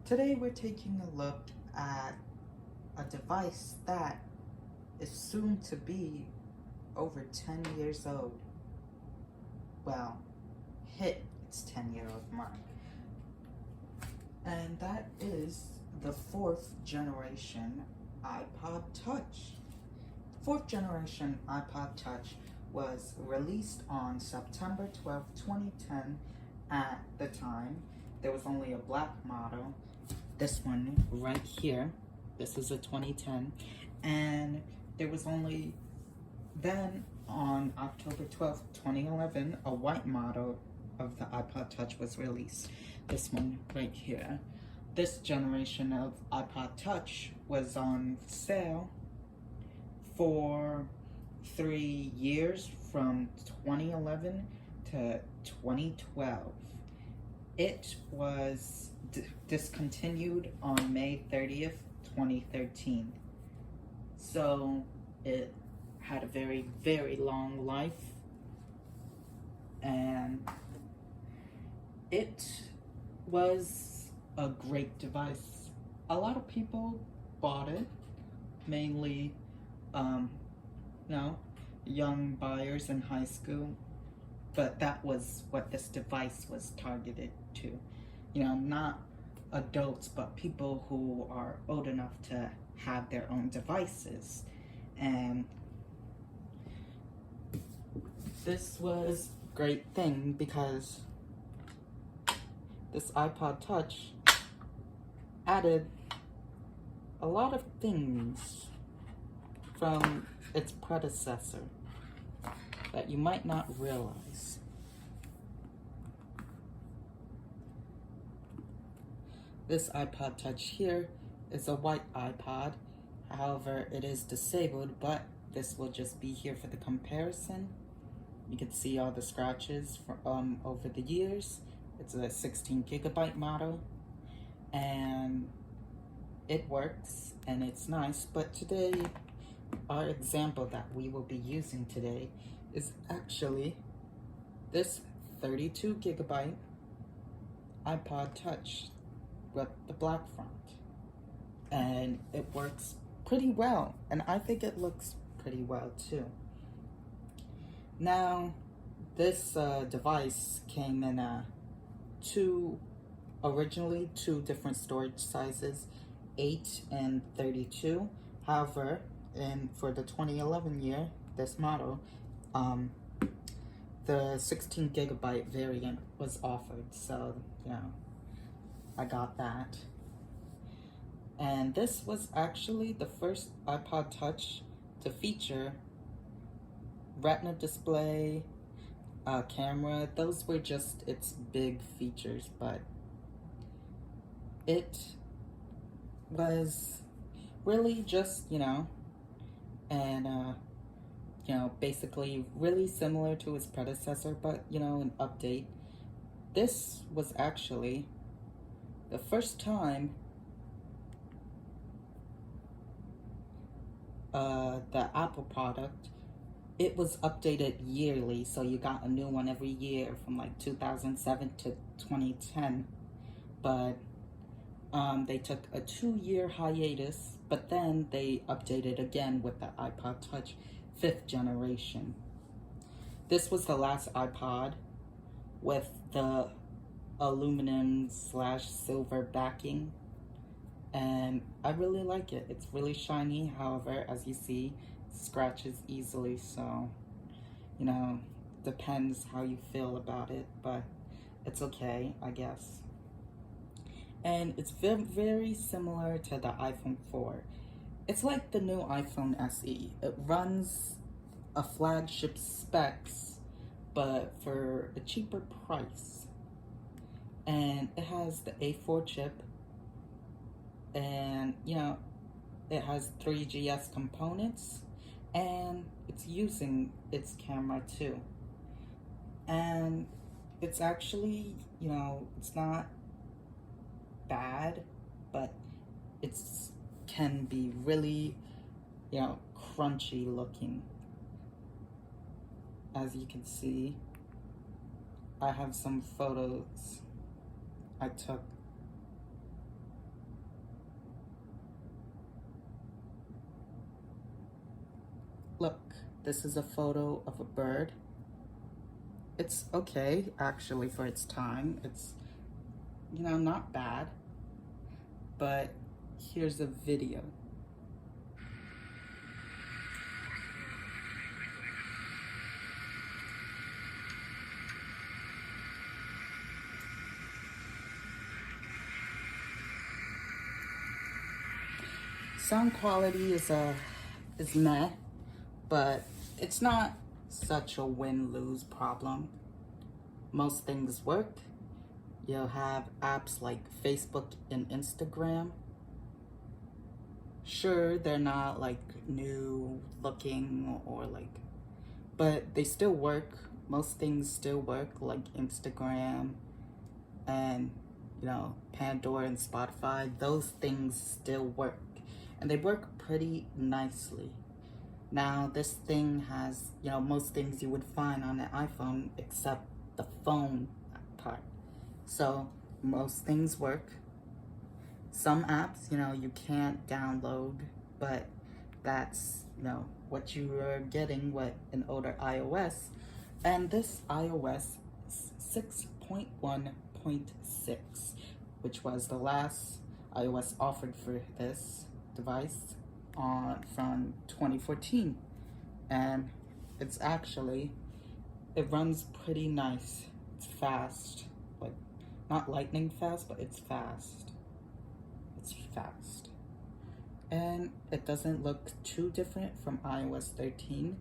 Today we're taking a look at a device that is soon to be over 10 years old. Well, hit its 10-year-old mark. And that is the fourth generation iPod Touch. Fourth generation iPod Touch was released on September 12th, 2010. At the time, there was only a black model. This one right here. This is a 2010. And there was only then on October 12th, 2011, a white model of the iPod Touch was released. This one right here. This generation of iPod Touch was on sale for 3 years from 2011 to 2012. It was discontinued on May 30th, 2013. So it had a very, very long life, and it was a great device. A lot of people bought it, mainly young buyers in high school, but that was what this device was targeted to. Not adults, but people who are old enough to have their own devices. And this was a great thing because this iPod Touch added a lot of things from its predecessor that you might not realize. This iPod Touch here is a white iPod. However, it is disabled, but this will just be here for the comparison. You can see all the scratches from over the years. It's a 16 gigabyte model, and it works and it's nice. But today, our example that we will be using today is actually this 32 gigabyte iPod Touch with the black front. And it works pretty well, and I think it looks pretty well too. Now, this device came in originally two different storage sizes, 8 and 32. However, for the 2011 year, this model, the 16 gigabyte variant was offered, so I got that. And this was actually the first iPod Touch to feature Retina display, camera. Those were just its big features, but it was really just, basically really similar to its predecessor, but, an update. This was actually the first time the Apple product, it was updated yearly, so you got a new one every year from like 2007 to 2010. But they took a 2-year hiatus, but then they updated again with the iPod Touch 5th generation. This was the last iPod with the aluminum/silver backing, and I really like it. It's really shiny. However, as you see, scratches easily, so depends how you feel about it, but it's okay, I guess. And it's very similar to the iPhone 4. It's like the new iPhone SE. It runs a flagship specs, but for a cheaper price. And it has the A4 chip, and it has 3GS components, and it's using its camera too. And it's actually, it's not bad, but it's can be really, crunchy looking. As you can see, I have some photos I took Look, this is a photo of a bird. It's okay, actually, for its time. It's, not bad. But here's a video. Sound quality is meh, but it's not such a win-lose problem. Most things work. You'll have apps like Facebook and Instagram. Sure, they're not like new looking or like, but they still work. Most things still work, like Instagram and, Pandora and Spotify. Those things still work. And they work pretty nicely. Now, this thing has, most things you would find on an iPhone except the phone part. So, most things work. Some apps, you can't download, but that's, what you are getting with an older iOS. And this iOS 6.1.6, which was the last iOS offered for this device from 2014. And it's actually, it runs pretty nice. It's fast, like not lightning fast, but it's fast. It's fast. And it doesn't look too different from iOS 13,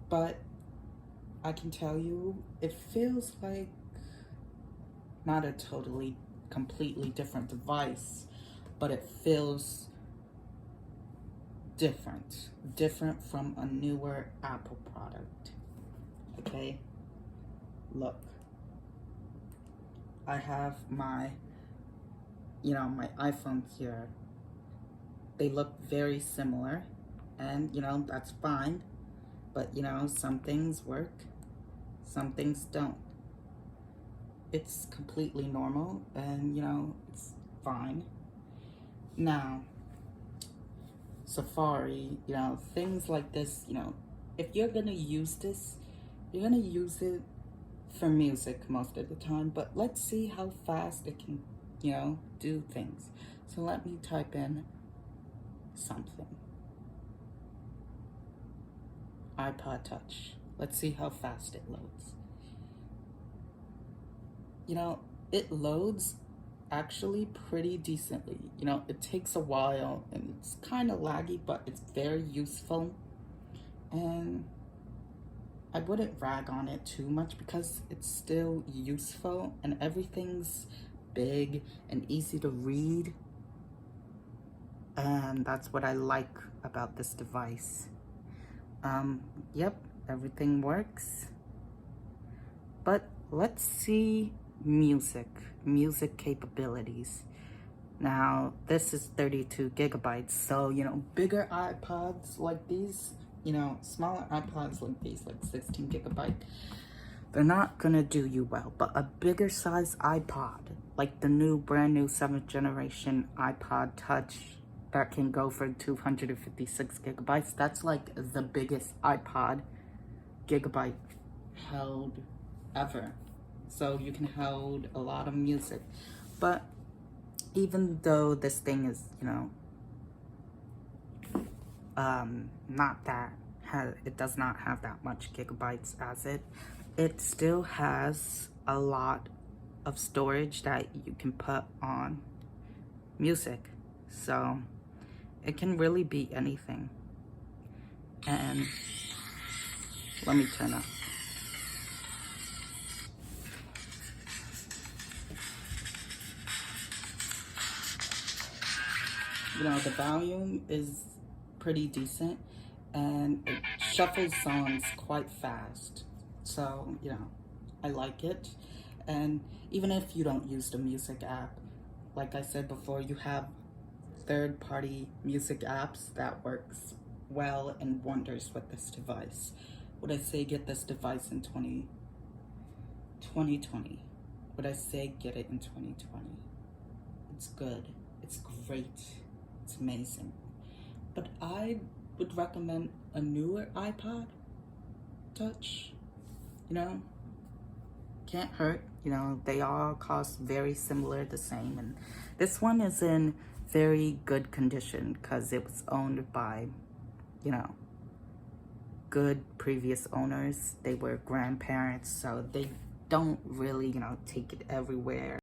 but I can tell you, it feels like not a totally, completely different device, but it feels different from a newer Apple product. Okay, look, I have my my iPhone here. They look very similar, and that's fine, but some things work, some things don't. It's completely normal, and it's fine. Now, Safari, things like this, if you're gonna use this, you're gonna use it for music most of the time, but let's see how fast it can, do things. So let me type in something. iPod Touch. Let's see how fast it loads. It loads actually pretty decently. It takes a while and it's kind of laggy, but it's very useful. And I wouldn't rag on it too much because it's still useful and everything's big and easy to read. And that's what I like about this device. Yep, everything works. But let's see music capabilities. Now, this is 32 gigabytes, so, bigger iPods like these, smaller iPods like these, like 16 gigabyte, they're not gonna do you well. But a bigger size iPod, like the brand new 7th generation iPod Touch that can go for 256 gigabytes, that's like the biggest iPod gigabyte held ever. So you can hold a lot of music. But even though this thing is, it does not have that much gigabytes as it still has a lot of storage that you can put on music. So it can really be anything. And let me turn up. The volume is pretty decent and it shuffles songs quite fast. So, I like it. And even if you don't use the music app, like I said before, you have third-party music apps that works well and wonders with this device. Would I say get this device in 2020? Would I say get it in 2020? It's good. It's great. It's amazing. But I would recommend a newer iPod Touch, you know, can't hurt. You know, they all cost very similar, the same. And this one is in very good condition because it was owned by, you know, good previous owners. They were grandparents, so they don't really, you know, take it everywhere.